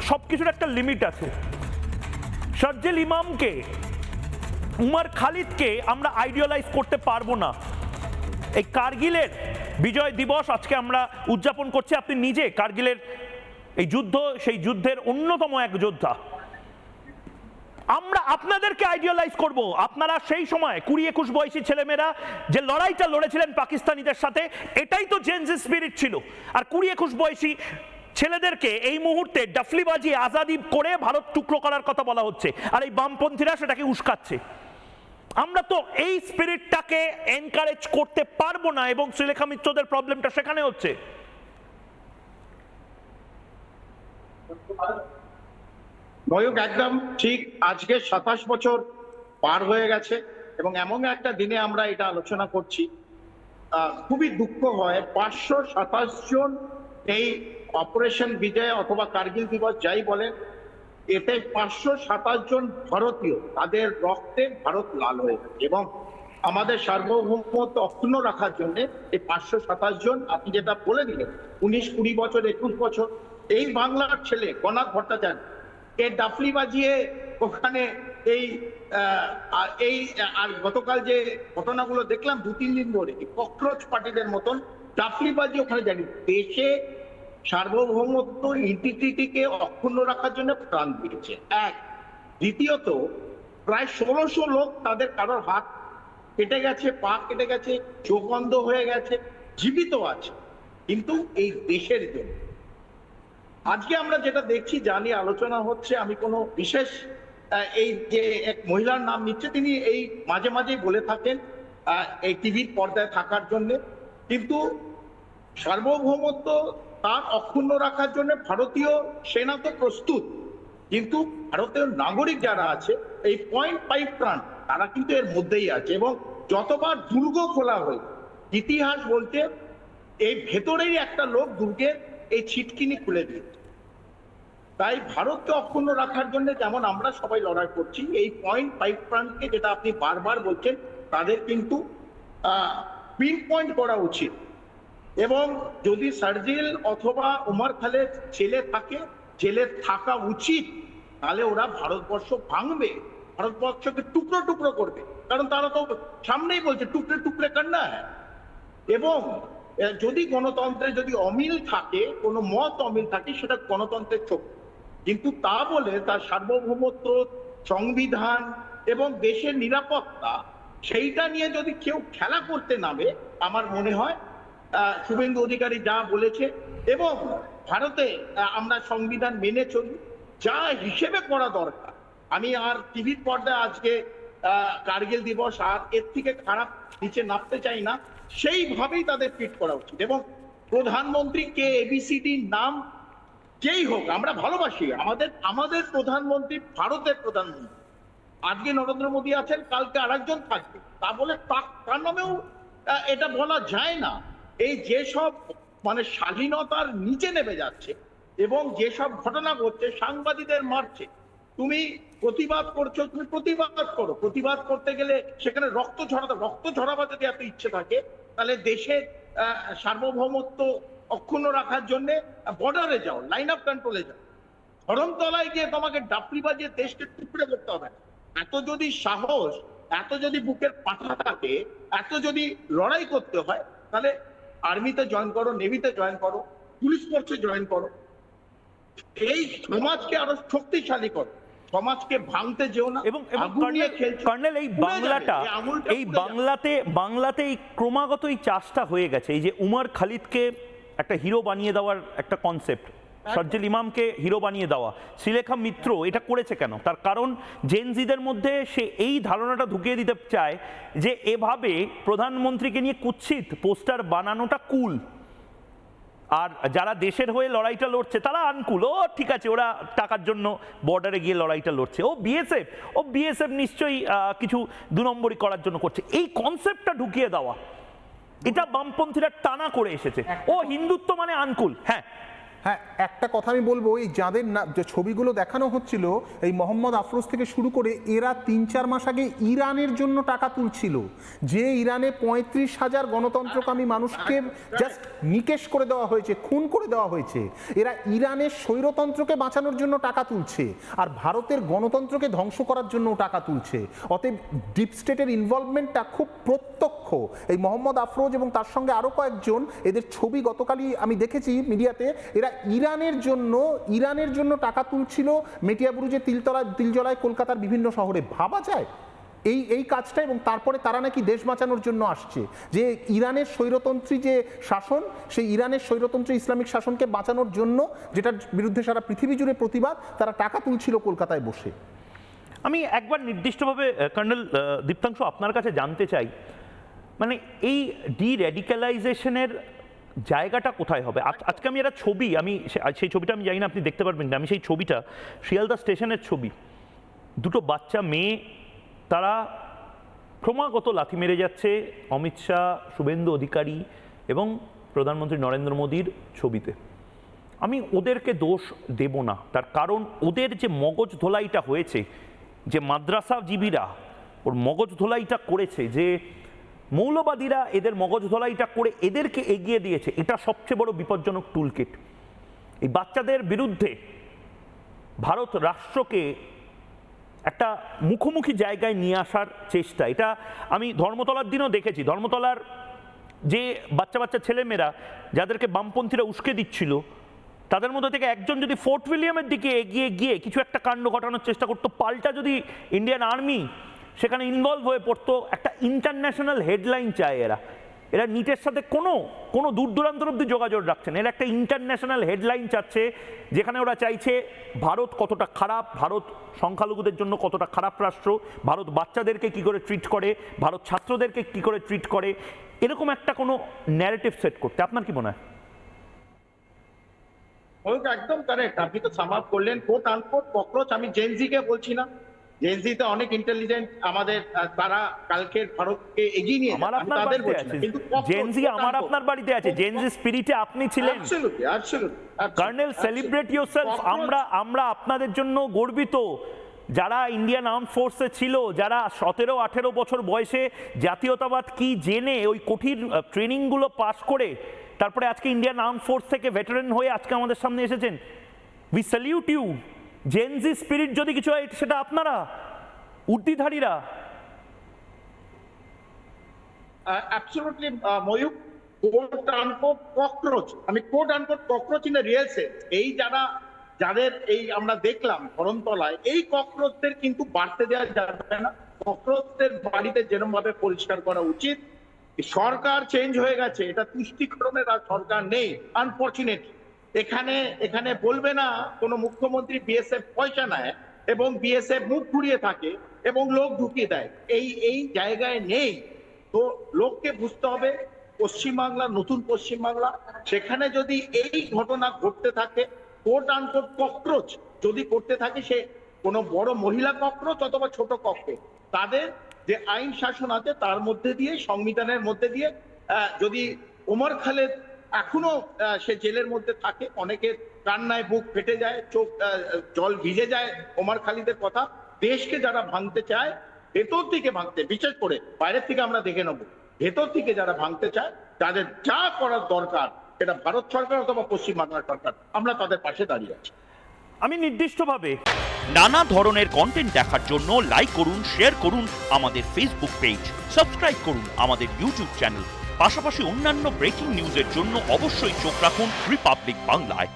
সবকিছুর একটা লিমিট আছে। শারজিল ইমামকে, উমর খালিদকে আমরা আইডিয়ালাইজ করতে পারবো না। এই কার্গিলের বিজয় দিবস আজকে আমরা উদযাপন করছি, আপনি নিজে কার্গিলের এই যুদ্ধ, সেই যুদ্ধের অন্যতম এক যোদ্ধা। আমরা আপনাদেরকে আইডিয়ালাইজ করব, আপনারা সেই সময় 20-21 বয়সী ছেলেমেয়েরা যে লড়াইটা লড়েছিলেন পাকিস্তানিদের সাথে, এটাই তো জেনজি স্পিরিট ছিল। আর 20-21 বয়সী ছেলেদেরকে এই মুহূর্তে ডাফলি বাজিয়ে আজাদি করে ভারত টুকরো করার কথা বলা হচ্ছে, আর এই বামপন্থীরা সেটাকে উস্কাচ্ছে। আমরা তো এই স্পিরিটটাকে এনকারেজ করতে পারবো না, এবং শ্রীলেখা মিত্রদের প্রবলেমটা সেখানে হচ্ছে। ময়ূক একদম ঠিক। আজকে 27 বছর পার হয়ে গেছে এবং এমন একটা দিনে আমরা এটা আলোচনা করছি। খুবই দুঃখ হয় 527 জন এই অপারেশন বিজয় অথবা কার্গিল দিবস যাই বলেন, এতে 527 জন ভারতীয়, তাদের রক্তে ভারত লাল হয়ে গেছে। এবং আমাদের সার্বভৌমত্ব অক্ষুণ্ণ রাখার জন্য এই 527 জন, আপনি যেটা বলে দিলেন 19-20 বছর 21 বছর, এই বাংলার ছেলে কনাক ভট্টাচার্য এর ডাফলি বাজিয়ে ওখানে এই আর গতকাল যে ঘটনাগুলো দেখলাম 2-3 দিন ধরে ককরোচ পার্টিদের মতন ডাফলি বাজিয়ে ওখানে জানি দেশে সার্বভৌমত্ব ইন্টিগ্রিটিকে অক্ষুণ্ণ রাখার জন্য প্রাণ দিয়েছে। এক, দ্বিতীয়ত প্রায় 1600 লোক, তাদের কারোর হাত কেটে গেছে, পা কেটে গেছে, চোখ বন্ধ হয়ে গেছে, জীবিত আছে কিন্তু এই দেশের জন্য। আজকে আমরা যেটা দেখছি, জানি আলোচনা হচ্ছে, আমি কোনো বিশেষ এই যে এক মহিলার নাম নিচ্ছে, তিনি এই মাঝে মাঝেই বলে থাকেন এই টিভির পর্দায় থাকার জন্য, কিন্তু সার্বভৌমত্ব তার অক্ষুণ্ণ রাখার জন্য ভারতীয় সেনা তো প্রস্তুত, কিন্তু ভারতীয় নাগরিক যারা আছে এই 0.5 প্রাণ, তারা কিন্তু এর মধ্যেই আছে। এবং যতবার দুর্গ খোলা হয়, ইতিহাস বলতে এই ভেতরেই একটা লোক দুর্গের এই ছিটকিনি খুলে দিয়েছে। তাই ভারতকে অক্ষুণ্ণ রাখার জন্য যেমন আমরা সবাই লড়াই করছি, এই 0.5 প্রাণকে যেটা আপনি বারবার বলছেন, তাদের কিন্তু পিন পয়েন্ট করা উচিত। এবং যদি শারজিল অথবা উমর খালিদ জেলে থাকে, জেলে থাকা উচিত, তাহলে ওরা ভারতবর্ষ ভাঙবে, ভারতবর্ষকে টুকরো টুকরো করবে, কারণ তারা তো সামনেই বলছে টুকরে টুকরে করনা হ্যাঁ। এবং যদি গণতন্ত্রে যদি অমিল থাকে, কোনো মত অমিল থাকে, সেটা গণতন্ত্রের চোখ, কিন্তু তা বলে তার সার্বভৌমত্ব, সংবিধান এবং দেশের নিরাপত্তা, সেইটা নিয়ে যদি কেউ খেলা করতে নামে, আমার মনে হয় শুভেন্দু অধিকারী যা বলেছে, এবং ভারতে আমরা সংবিধান মেনে চলি, যা হিসেবে করা দরকার। আমি আর টিভির পর্দায় আজকে কার্গিল দিবস আর এর থেকে খারাপ নিচে নামতে চাই না, সেইভাবেই তাদের ট্রিট করা উচিত। এবং প্রধানমন্ত্রী কে এবিসিডি নাম যেই হোক, আমরা ভালোবাসি আমাদের প্রধানমন্ত্রী, ভারতের প্রধানমন্ত্রী। আজকে নরেন্দ্র মোদী আছেন, কালকে আরেকজন থাকবে, তা বলে তার নামেও এটা বলা যায় না। এই যেসব মানে স্বাধীনতার নিচে নেমে যাচ্ছে এবং যেসব ঘটনা ঘটছে, সাংবাদিকদের মারছে, তুমি প্রতিবাদ করছো, তুমি প্রতিবাদ করো, প্রতিবাদ করতে গেলে সেখানে রক্ত ঝরাবার যদি এত ইচ্ছে থাকে, তাহলে দেশের সার্বভৌমত্ব অক্ষুণ্ণ রাখার জন্য বর্ডারে যাও, লাইন অফ কন্ট্রোলে যাও, ধরমতলায় গিয়ে তোমাকে ডাপড়ি বাজিয়ে দেশকে টুকরে করতে হবে। এত যদি সাহস, এত যদি বুকের পাঠা থাকে, এত যদি লড়াই করতে হয়, তাহলে আর্মিতে জয়েন করো, নেভিতে জয়েন করো, পুলিশ ফোর্সে জয়েন করো, এই সমাজকে আরো শক্তিশালী করো, সমাজকে ভাঙতে যেও না। এবং কর্নেল, এই বাংলাতে এই ক্রমাগত এই চাষটা হয়ে গেছে, এই যে উমর খালিদকে একটা হিরো বানিয়ে দেওয়ার একটা কনসেপ্ট, শারজিল ইমামকে হিরো বানিয়ে দেওয়া, শ্রীলেখা মিত্র এটা করেছে কেন? তার কারণ জেনজিদের মধ্যে সে এই ধারণাটা ঢুকিয়ে দিতে চায় যে এভাবে প্রধানমন্ত্রীকে নিয়ে কুৎসিত পোস্টার বানানোটা কুল, আর যারা দেশের হয়ে লড়াইটা লড়ছে তারা আনকুল। ও ঠিক আছে, ওরা টাকার জন্য বর্ডারে গিয়ে লড়াইটা লড়ছে, ও বিএসএফ নিশ্চয়ই কিছু 2 নম্বরই করার জন্য করছে। এই কনসেপ্টটা ঢুকিয়ে দেওয়া, এটা বামপন্থীরা টানা করে এসেছে। ও হিন্দুত্ব মানে আনকুল, হ্যাঁ হ্যাঁ, একটা কথা আমি বলবো, এই যাদের যে ছবিগুলো দেখানো হচ্ছিল, এই মোহাম্মদ আফরোজ থেকে শুরু করে, এরা 3-4 মাস আগে ইরানের জন্য টাকা তুলছিল। যে ইরানে 35,000 গণতন্ত্রকামী মানুষকে জাস্ট নিকেশ করে দেওয়া হয়েছে, খুন করে দেওয়া হয়েছে, এরা ইরানের স্বৈরতন্ত্রকে বাঁচানোর জন্য টাকা তুলছে, আর ভারতের গণতন্ত্রকে ধ্বংস করার জন্য টাকা তুলছে। অতএব ডিপ স্টেটের ইনভলভমেন্টটা খুব প্রত্যক্ষ। এই মোহাম্মদ আফরোজ এবং তার সঙ্গে আরও কয়েকজন, এদের ছবি গতকালই আমি দেখেছি মিডিয়াতে, এরা ইরানের জন্য টাকা তুলছিল মেটিয়াবুরুজে, তিলজলায়, কলকাতার বিভিন্ন শহরে। ভাবা যায় এই কাজটা, এবং তারপরে তারা নাকি দেশ বাঁচানোর জন্য আসছে। যে ইরানের স্বৈরতন্ত্রী যে শাসন, সেই ইরানের স্বৈরতন্ত্রী ইসলামিক শাসনকে বাঁচানোর জন্য, যেটার বিরুদ্ধে সারা পৃথিবী জুড়ে প্রতিবাদ, তারা টাকা তুলছিল কলকাতায় বসে। আমি একবার নির্দিষ্টভাবে কর্নেল দীপ্তাংশু আপনার কাছে জানতে চাই, মানে এই ডি-র্যাডিক্যালাইজেশনের জায়গাটা কোথায় হবে? আজকে আমি একটা ছবি, সেই ছবিটা আমি জানি না আপনি দেখতে পারবেন না, আমি সেই ছবিটা শিয়ালদা স্টেশনের ছবি, দুটো বাচ্চা মেয়ে, তারা ক্রমাগত লাথি মেরে যাচ্ছে অমিত শাহ, শুভেন্দু অধিকারী এবং প্রধানমন্ত্রী নরেন্দ্র মোদীর ছবিতে। আমি ওদেরকে দোষ দেব না, তার কারণ ওদের যে মগজ ধোলাইটা হয়েছে, যে মাদ্রাসাজীবীরা ওর মগজ ধোলাইটা করেছে, যে মৌলবাদীরা এদের মগজ ধোলাইটা করে এদেরকে এগিয়ে দিয়েছে, এটা সবচেয়ে বড় বিপজ্জনক টুলকিট। এই বাচ্চাদের বিরুদ্ধে ভারত রাষ্ট্রকে একটা মুখোমুখি জায়গায় নিয়ে আসার চেষ্টা, এটা আমি ধর্মতলার দিনও দেখেছি। ধর্মতলার যে বাচ্চা বাচ্চা ছেলেমেয়েরা যাদেরকে বামপন্থীরা উস্কে দিচ্ছিল, তাদের মধ্যে থেকে একজন যদি ফোর্ট উইলিয়ামের দিকে এগিয়ে গিয়ে কিছু একটা কাণ্ড ঘটানোর চেষ্টা করতো, পাল্টা যদি ইন্ডিয়ান আর্মি সেখানে ইনভলভ হয়ে পড়তো, একটা ইন্টারন্যাশনাল হেডলাইন চায় এরা নিটের সাথে কোনো দূর দূরান্তর অব্দি যোগাযোগ রাখছে না। এরা একটা ইন্টারন্যাশনাল হেডলাইন চাচ্ছে, যেখানে ওরা চাইছে ভারত কতটা খারাপ, ভারত সংখ্যালঘুদের জন্য কতটা খারাপ রাষ্ট্র, ভারত বাচ্চাদেরকে কি করে ট্রিট করে, ভারত ছাত্রদেরকে কি করে ট্রিট করে, এরকম একটা কোনো ন্যারেটিভ সেট করতে। আপনার কি মনে হয়? একদম কারেক্ট, আপনি তো সাম আপ করলেন। কোট আনকোট ককরোচ, আমি জেনজিকে বলছি না, জেনজিতে অনেক ইন্টেলিজেন্ট আমাদের, তারা কালকে ভারতকে এগিয়ে নিয়ে আমার আপনার বাড়িতে আছে, জেনজি আমার আপনার বাড়িতে আছে, জেনজি স্পিরিটে আপনি ছিলেন। Colonel, celebrate yourself. আমরা আপনাদের জন্য গর্বিত, যারা ইন্ডিয়ান আর্ম ফোর্সে ছিল, যারা 17-18 বছর বয়সে জাতীয়তাবাদ কি জেনে ওই কঠিন ট্রেনিংগুলো পাস করে তারপরে আজকে ইন্ডিয়ান আর্ম ফোর্স থেকে ভেটারেন হয়ে আজকে আমাদের সামনে এসেছেন। We salute you. Gen Z spirit যদি কিছু হয়, সেটা আপনারা উর্দিধারীরা। Absolutely Mayukh, quote unquote cockroach, আমি quote unquote cockroach in the real sense. এই যাদের এই আমরা দেখলাম ধরমতলায়, এই ককরোচদের কিন্তু বাড়তে দেওয়া যাবে না। ককরোচদের বাড়িতে যেরকম ভাবে পরিষ্কার করা উচিত। সরকার চেঞ্জ হয়ে গেছে, এটা তুষ্টিকরণের আর সরকার নেই, আনফরচুনেটলি। এখানে বলবে না কোনো মুখ্যমন্ত্রী বিএসএফ পয়সা নেয় এবং বিএসএফ মুখ ঘুরিয়ে থাকে এবং লোক ঢুকিয়ে দেয়, এই জায়গায় নেই। তো লোককে বুঝতে হবে, পশ্চিমবাংলা, নতুন পশ্চিমবাংলা, সেখানে যদি এই ঘটনা ঘটতে থাকে, কোট আনকোট ককরোচ যদি করতে থাকে, সে কোনো বড় মহিলা ককরোচ অথবা ছোট ককরোচ, তাদের যে আইন শাসন আছে তার মধ্যে দিয়ে, সংবিধানের মধ্যে দিয়ে, যদি ওমর খালেদ এখনো সে জেলের মধ্যে থাকে, অনেকের কান্নায় বুক ফেটে যায়, চোখ জল ভিজে যায় ওমর খালিদের কথা। দেশকে যারা ভাঙতে চায়, ভেতর থেকে ভাঙতে, বিশেষ করে বাইরের থেকে আমরা দেখে নেবো, ভেতর থেকে যারা ভাঙতে চায়, তাদের যা করার দরকার, এটা ভারত সরকার অথবা পশ্চিমবাংলার সরকার, আমরা তাদের পাশে দাঁড়িয়ে আছি। আমি নির্দিষ্টভাবে নানা ধরনের কন্টেন্ট দেখার জন্য লাইক করুন, শেয়ার করুন আমাদের ফেসবুক পেজ, সাবস্ক্রাইব করুন আমাদের ইউটিউব চ্যানেল। পাশাপাশি অন্যান্য ব্রেকিং নিউজের জন্য অবশ্যই চোখ রাখুন রিপাবলিক বাংলায়।